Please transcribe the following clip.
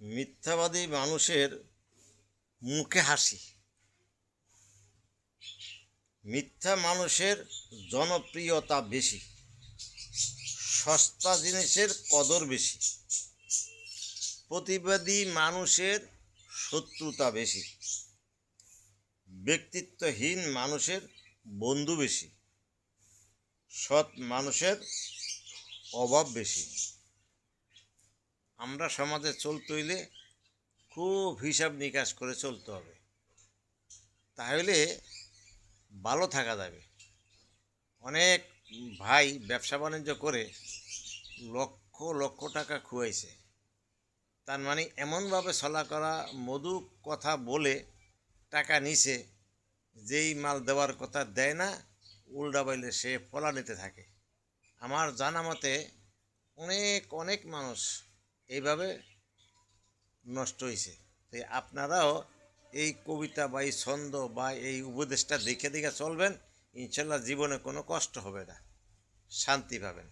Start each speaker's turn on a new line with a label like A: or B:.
A: মিথ্যাবাদী মানুষের মুখে হাসি। মিথ্যা মানুষের জনপ্রিয়তা বেশি, সস্তা জিনিসের কদর বেশি। প্রতিবাদী মানুষের শত্রুতা বেশি, ব্যক্তিত্বহীন মানুষের বন্ধু বেশি, সৎ মানুষের অভাব বেশি। আমরা সমাজে চলতে হইলে খুব হিসাব নিকাশ করে চলতে হবে, তাহলে ভালো থাকা যাবে। অনেক ভাই ব্যবসা বাণিজ্য করে লক্ষ লক্ষ টাকা খুয়াইছে, তার মানে এমনভাবে ছলা করা মধু কথা বলে টাকা নিছে, যেই মাল দেওয়ার কথা দেয় না, উল্টা বাইলে সে ফলা নিতে থাকে। আমার জানা মতে অনেক অনেক মানুষ এইভাবে নষ্ট হয়েছে। তাই আপনারাও এই কবিতা বা এই ছন্দ বা এই উপদেশটা দেখে দেখে চলবেন, ইনশাল্লাহ জীবনে কোনো কষ্ট হবে না, শান্তি পাবেন।